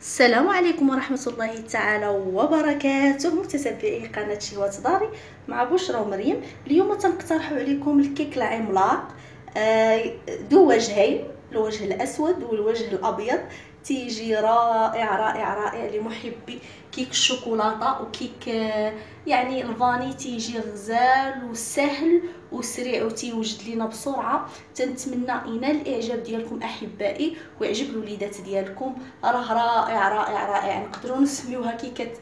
السلام عليكم ورحمة الله تعالى وبركاته، متتبعي قناة شهوات داري مع بشرى ومريم. اليوم تنقترح عليكم الكيك العملاق ذو وجهين، الوجه الأسود والوجه الأبيض. تيجي رائع رائع رائع لمحبي كيك الشوكولاتة وكيك يعني الفاني. تيجي غزال وسهل وسريع وتيوجد لينا بسرعه. تنتمنى ينال الاعجاب ديالكم احبائي ويعجب الوليدات ديالكم. راه رائع رائع رائع، نقدروا نسميوها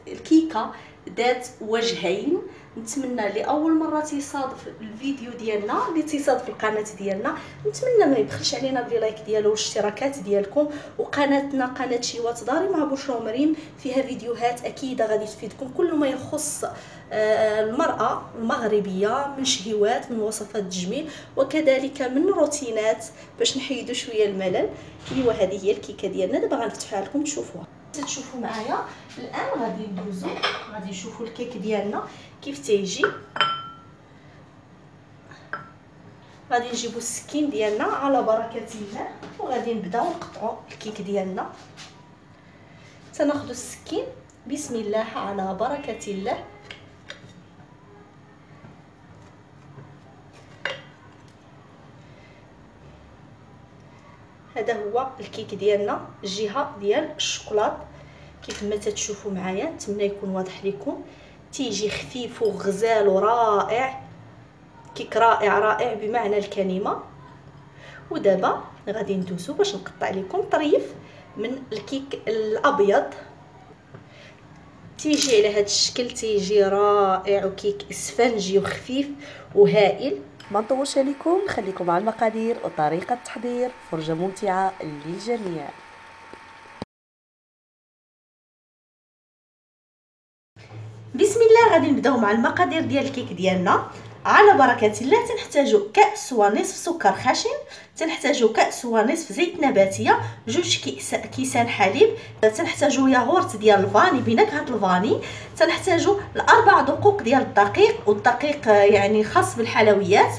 الكيكه ذات وجهين. نتمنى لاول مره تيصادف الفيديو ديالنا اللي تيصادف القناه ديالنا، نتمنى ما يبخلش علينا باللايك ديالو والاشتراكات ديالكم. وقناتنا قناه شهوات داري مع بشرى ومريم فيها فيديوهات اكيد غادي تفيدكم، كل ما يخص المرأة المغربية من شهوات، من وصفات التجميل، وكذلك من روتينات باش نحيدوا شويه الملل. ايوا هذه هي الكيكه ديالنا، دابا غنفتحها لكم تشوفوها. تشوفوا معايا الان غادي ندوزو، غادي نشوفوا الكيك ديالنا كيف تيجي. غادي نجيبوا السكين ديالنا على بركه الله وغادي نبداو نقطعوا الكيك ديالنا. تناخذوا السكين بسم الله على بركه الله. هذا هو الكيك ديالنا، الجهه ديال الشوكولات كيف ما تتشوفوا معايا. نتمنى يكون واضح لكم. تيجي خفيف وغزال ورائع، كيك رائع رائع بمعنى الكلمه. ودابا غادي ندوزو باش نقطع لكم طريف من الكيك الابيض. تيجي على هذا الشكل، تيجي رائع وكيك اسفنجي وخفيف وهائل. ما نطولش عليكم، خليكم مع المقادير وطريقة التحضير، فرجة ممتعة للجميع. بسم الله، غادي نبداو مع المقادير ديال الكيك ديالنا على بركه الله. تنحتاجوا كاس ونصف سكر خشن، تنحتاجوا كاس ونصف زيت نباتيه، 2 كيسان حليب، تنحتاجوا ياغورت ديال الفاني بنكهه الفاني، تنحتاجوا 4 دقوق ديال الدقيق، والدقيق يعني خاص بالحلويات.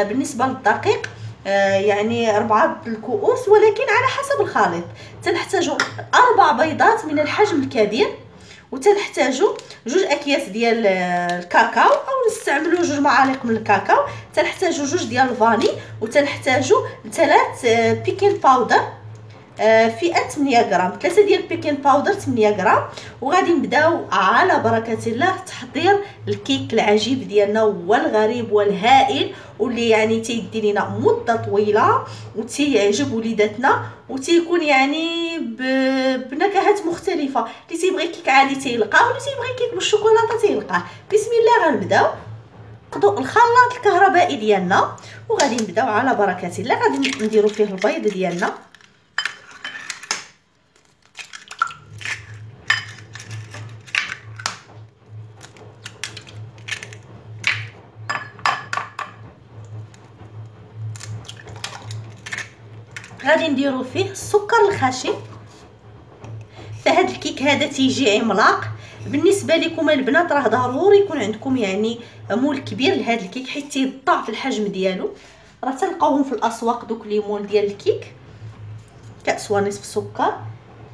بالنسبه للدقيق يعني 4 الكؤوس، ولكن على حسب الخليط. تنحتاجوا 4 بيضات من الحجم الكبير، وتنحتاجوا 2 اكياس ديال الكاكاو او نستعملوا 2 معالق من الكاكاو. تنحتاجوا 2 ديال الفاني، وتنحتاجوا 3 بيكين باودر فئه 8 غرام، 3 ديال البيكين باودر 8 غرام. وغادي نبداو على بركه الله تحضير الكيك العجيب ديالنا والغريب والهائل، واللي يعني تيدي لينا مده طويله وتيعجب وليداتنا، وتيكون يعني بنكهات مختلفه. اللي تيبغي كيك عادي تيلقاه، واللي تيبغي كيك بالشوكولاته تيلقاه. بسم الله غنبداو ناخذوا الخلاط الكهربائي ديالنا، وغادي نبداو على بركه الله. غادي نديروا فيه البيض ديالنا، غادي نديروا فيه السكر الخشن. فهاد الكيك هذا تيجي عملاق. بالنسبه لكم البنات راه ضروري يكون عندكم يعني مول كبير لهاد الكيك، حيت تيضاعف الحجم ديالو. راه تلقاوهم في الاسواق دوك لي مول ديال الكيك. كاس ونصف سكر،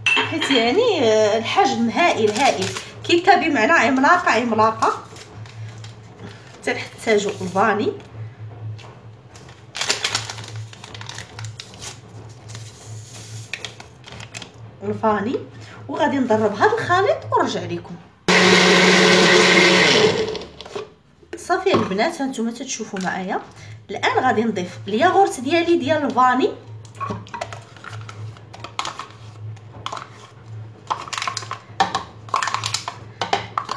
حيت يعني الحجم هائل هائل، كيكه بمعنى عملاقه عملاقه. تنحتاجوا الفاني، الفاني، وغادي نضرب هذا الخليط ونرجع لكم. صافي البنات، هانتوما تتشوفوا معايا. الان غادي نضيف الياغورت ديالي ديال الفاني،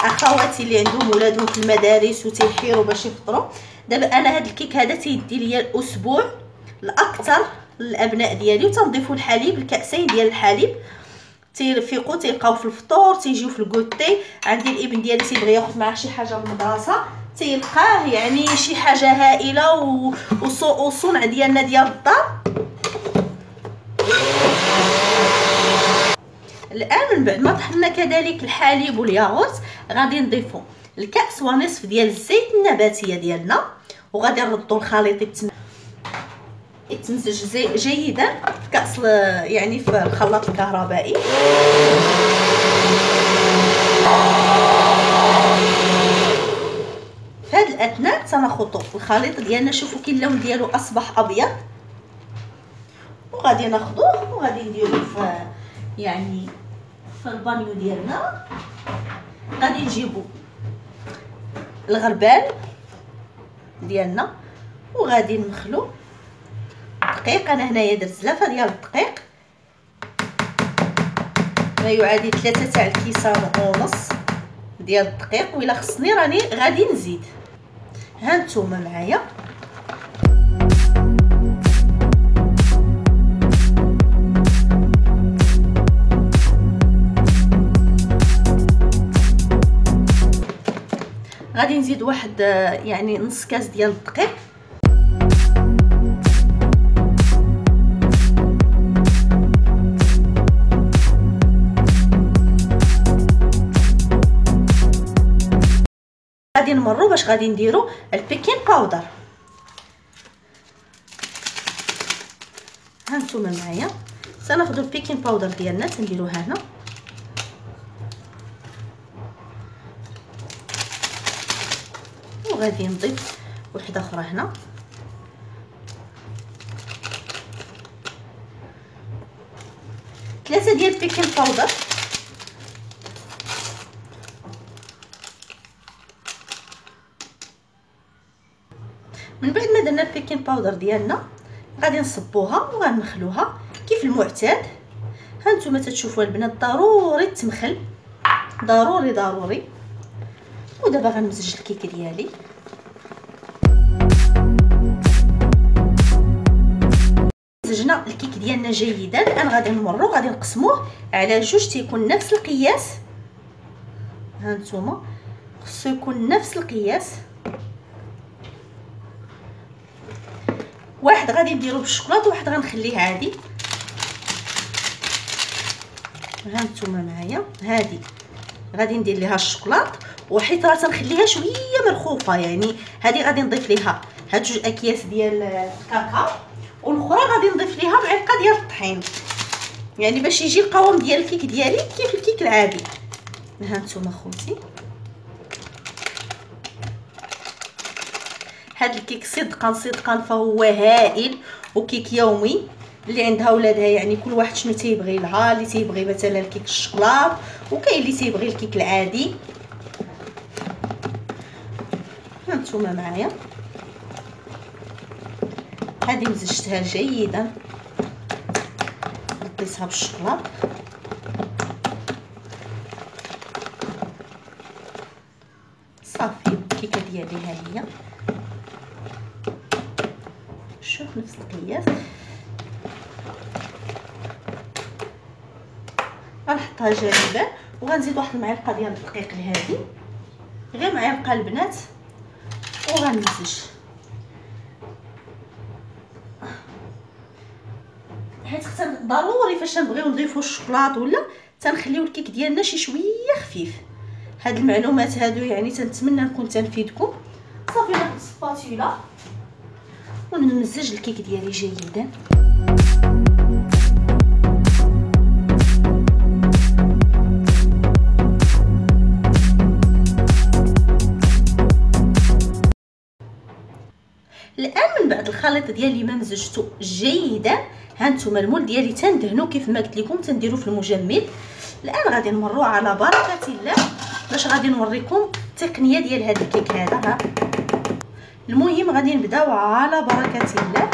اخواتي اللي عندهم ولادهم في المدارس وتيحيروا باش يفطروا. دابا انا هذا الكيك هذا تيدي ليا الاسبوع الاكثر للابناء ديالي. وتنضيفوا الحليب، الكاسين ديال الحليب تيرفقوا، تيلقاو في الفطور، تيجيو في الكوتي. عندي الابن ديالي تيبغي ياخذ معاه شي حاجه من المدرسه، تيلقاه يعني شي حاجه هائله. والصنع ديالنا ديال الدار. الان من بعد ما طحنا كذلك الحليب والياغورت، غادي نضيفوا الكاس ونصف ديال الزيت النباتيه ديالنا، وغادي نردوا الخليط يتمزج جيدا في كأس، يعني في الخلاط الكهربائي. في هذه الاثناء تنخلطوا الخليط ديالنا. شوفوا كي اللون ديالو اصبح ابيض، وغادي ناخذوه وغادي نديروه في يعني في البانيو ديالنا. غادي نجيبوا الغربال ديالنا وغادي نخلو دقيق. انا هنايا درت زلافه ديال الدقيق ما يعادل 3 تاع الكيسان ونص ديال الدقيق، وإلا خصني راني غادي نزيد. ها نتوما معايا. غادي نزيد واحد يعني نص كاس ديال الدقيق. غادي نمروا باش غادي نديروا البيكين باودر. ها نتوما معايا. سناخذوا البيكين باودر ديالنا تنديروها هنا، وغادي نضيف وحده اخرى هنا. ثلاثه ديال البيكين باودر. من بعد ما درنا البيكين باودر ديالنا غادي نصبوها وغنخلوها كيف المعتاد. ها نتوما تتشوفوا البنات ضروري تمخل، ضروري ضروري. ودابا غنمزج الكيك ديالي. مزجنا الكيك ديالنا جيدا. الان غادي نمروا غادي نقسموه على جوج تيكون نفس القياس. ها نتوما خصو يكون نفس القياس. واحد غادي نديرو بالشوكولاط وواحد غنخليه عادي. ها نتوما معايا. هذه غادي ندير ليها الشوكولاط، وحيت راه تنخليها شويه مرخوفه، يعني هذه غادي نضيف ليها هاد جوج اكياس ديال الكاكاو، والاخرى غادي نضيف ليها معلقه ديال الطحين، يعني باش يجي القوام ديال الكيك ديالي كيف الكيك العادي. ها نتوما خوتي. هاد الكيك صدقا فهو هائل، وكيك يومي اللي عندها ولادها، يعني كل واحد شنو تيبغي لها. اللي تيبغي مثلا الكيك الشوكولات، وكاين اللي تيبغي الكيك العادي. هانتوما معايا. هذه مزجتها جيدا، غطيتها بالشوكولات. صافي الكيكه ديالي ها هي. شوف نفس القياس. غنحطها جانبا وغنزيد واحد المعلقه ديال الدقيق لهذه، غير معلقه البنات، وغنمزج. حيت ضروري فاش نبغيو نضيفو الشوكولاط ولا تنخليو الكيك ديالنا شي شويه خفيف. هاد المعلومات هادو يعني تنتمنى نكون تنفيدكم. صافي ناخذ السباتولا ونمزج الكيك ديالي جيدا. الان من بعد الخليط ديالي ما مزجته جيدا، هانتوما المول ديالي تندهنو كيف ما قلت لكم، تنديرو في المجمد. الان غادي نمروا على بركه الله باش غادي نوريكم التقنيه ديال هذا الكيك هذا. ها المهم غادي نبداو على بركه الله.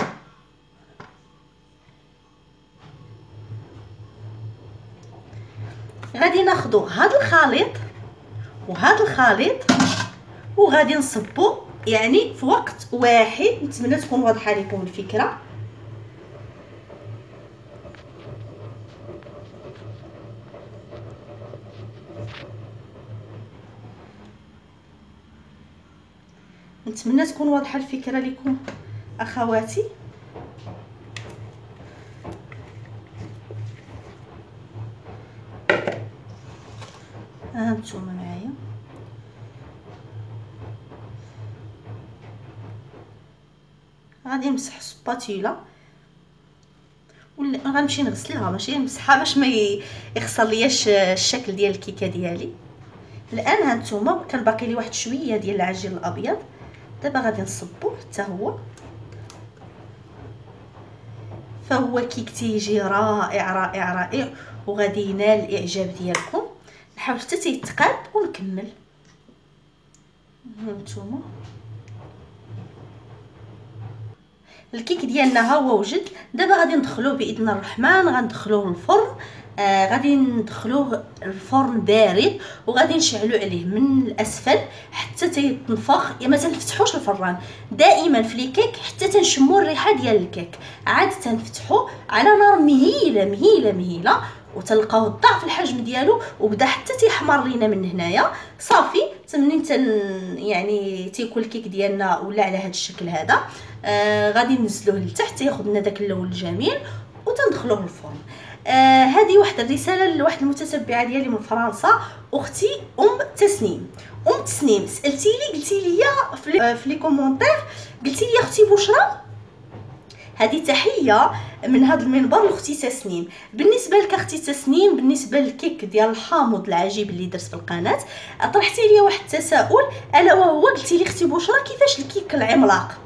غادي ناخذوا هذا الخليط وهذا الخليط وغادي نصبوا يعني في وقت واحد. نتمنى تكون واضحه لكم الفكره. نتمنى تكون واضحه الفكره لكم اخواتي. هانتوما معايا. غادي نمسح سباتيلا ولا غنمشي نغسلها ماشي نمسحها باش ما يخسر لياش الشكل ديال الكيكه ديالي. الان هانتوما كان باقي لي واحد شويه ديال العجين الابيض، دابا غادي نصبوه حتى هو، فهو كيك تيجي رائع رائع رائع وغادي ينال الاعجاب ديالكم. نحاول حتى تيتقاد ونكمل. هانتوما الكيك ديالنا ها هو وجد. دابا غادي ندخلوه باذن الرحمن، غندخلوه للفرن. غادي ندخلوه الفرن بارد وغادي نشعلوا عليه من الاسفل حتى تيتنفخ. ما تنفتحوش الفران دائما في لي كيك حتى تنشموا الريحه ديال الكيك. عاد تنفتحوا على نار مهيله مهيله مهيله وتلقاوه ضعف الحجم ديالو وبدا حتى تيحمر لينا من هنايا. صافي منين يعني تيكون الكيك ديالنا ولا على هذا الشكل هذا، غادي ننزلوه لتحت ياخذ لنا داك اللون الجميل وتندخلوه للفرن. هذه واحد الرساله لواحد المتتبعه ديالي من فرنسا، اختي تسنيم. تسنيم سالتي لي قلتي لي في لي كومونتير، قلتي لي اختي بشرى. هذه تحيه من هذا المنبر لاختي تسنيم. بالنسبه لك اختي تسنيم، بالنسبه للكيك ديال الحامض العجيب اللي درت في القناه، طرحتي لي واحد التساؤل الا وهو قلتي لي اختي بشرى كيفاش الكيك العملاق.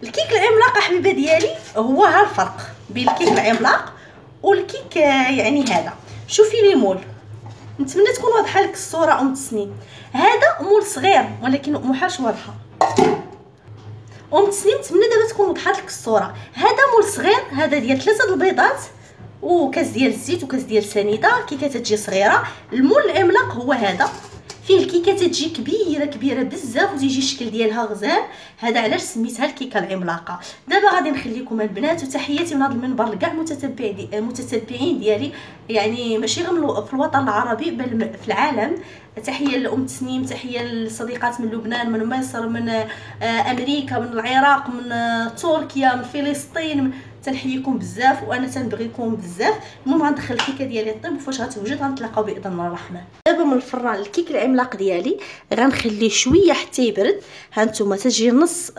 الكيك العملاق حبيبه ديالي هو ها الفرق بين الكيك العملاق والكيك يعني هذا. شوفي لي مول، نتمنى تكون واضحه لك الصوره تسنيم. هذا مول صغير ولكن محاش واضحه. تسنيم نتمنى دابا تكون وضحات لك الصوره. هذا مول صغير، هذا ديال 3 البيضات وكاس ديال الزيت وكاس ديال سنيده. كيكه تجي صغيره. المول العملاق هو هذا، فيه الكيكه تجي كبيره كبيره بزاف وتيجي الشكل ديالها غزال. هذا علاش سميتها الكيكه العملاقه. دابا غادي نخليكم البنات، وتحياتي من هذا المنبر لكاع المتتبعين ديالي، يعني ماشي غير في الوطن العربي بل في العالم. تحيه لام تسنيم، تحيه للصديقات من لبنان، من مصر، من امريكا، من العراق، من تركيا، من فلسطين. تنحييكم بزاف وانا تنبغيكم بزاف. المهم غندخل الكيكه ديالي طيب وفاش غتوجد غنتلاقاو باذن الرحمن. دابا من الفران الكيك العملاق ديالي غنخليه شويه حتى يبرد. هانتوما تجي نص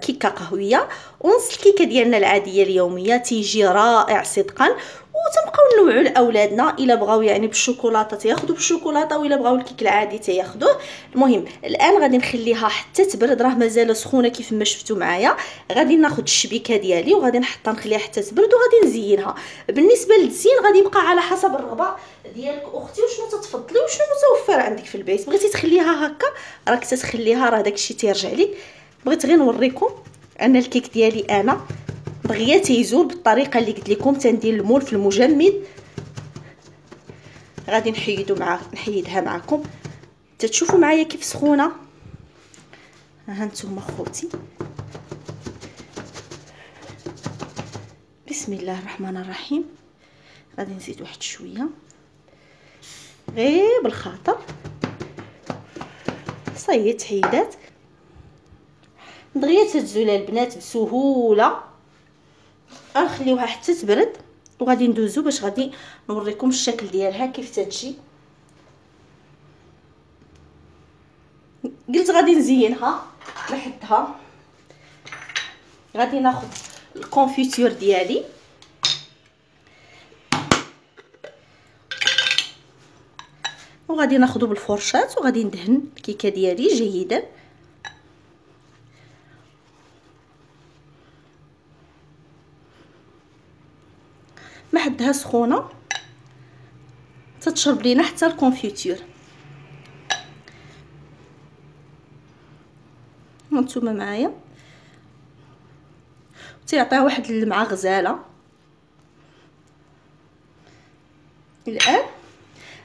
كيكه قهويه ونص الكيكه ديالنا العاديه اليوميه، تيجي رائع صدقا. وتنبقاو نوعوا لاولادنا الا بغاو يعني بالشوكولاته تياخذوا بالشوكولاته، ولا بغاو الكيك العادي تياخذوه. المهم الان غادي نخليها حتى تبرد، راه مازال سخونه كيف ما شفتوا معايا. غادي ناخذ الشبيكه ديالي وغادي نحطها نخليها حتى تبرد وغادي نزينها. بالنسبه للزين غادي يبقى على حسب الرغبه ديالك اختي، وشنو تتفضلي وشنو متوفر عندك في البيت. بغيتي تخليها هكا راك تتخليها، راه داكشي تيرجع لك. بغيت غير نوريكم ان الكيك ديالي انا دغيا تيزول بالطريقه اللي قلت لكم. تندير المول في المجمد. غادي نحيدها معكم تتشوفوا معايا كيف سخونه. ها انتم خوتي، بسم الله الرحمن الرحيم. غادي نزيد واحد شويه غير بالخاطر. صايي تحيدات دغيا تتزول البنات بسهوله. غنخليوها حتى تبرد وغادي ندوزو باش غادي نوريكم الشكل ديالها كيف تتجي. قلت غادي نزينها لحدها. غادي ناخذ الكونفيتور ديالي وغادي ناخذو بالفرشات وغادي ندهن الكيكه ديالي جيدا. ما حدها سخونه تتشرب لينا حتى الكونفيتور. هانتوما معايا تيعطيها واحد اللمعه غزاله. الان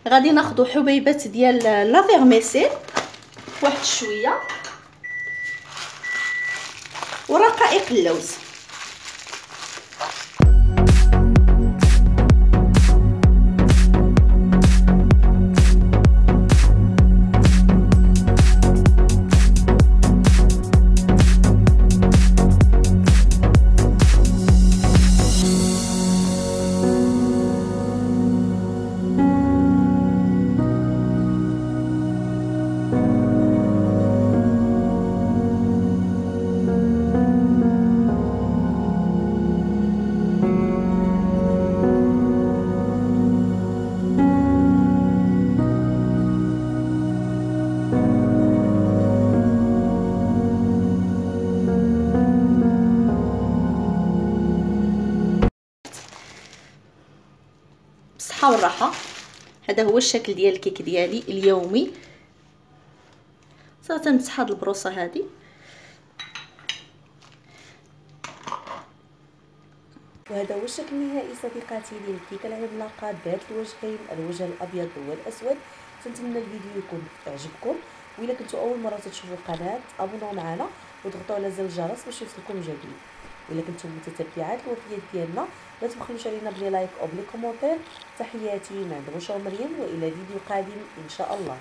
غادي ناخذ حبيبات ديال لا فيرميسيل واحد شويه ورقائق اللوز. بالصحه والراحه. هذا هو الشكل ديال الكيك ديالي اليومي. صافي تنمسح هاد البروصه هذه. وهذا هو الشكل النهائي صديقاتي ديال الكيكه العملاقه بهاد الوجهين، الوجه الابيض والاسود. تنتمنى الفيديو يكون عجبكم، وإلا كنتو اول مره تشوفوا القناه ابوناو معنا وضغطوا على زر الجرس باش يوصلكم جديد. وإلا كنتم متتبعات الوفيات ديالنا لا تبخلوش علينا بلي لايك او بلي كومونتير. تحياتي من عند بشرى مريم، والى فيديو قادم ان شاء الله.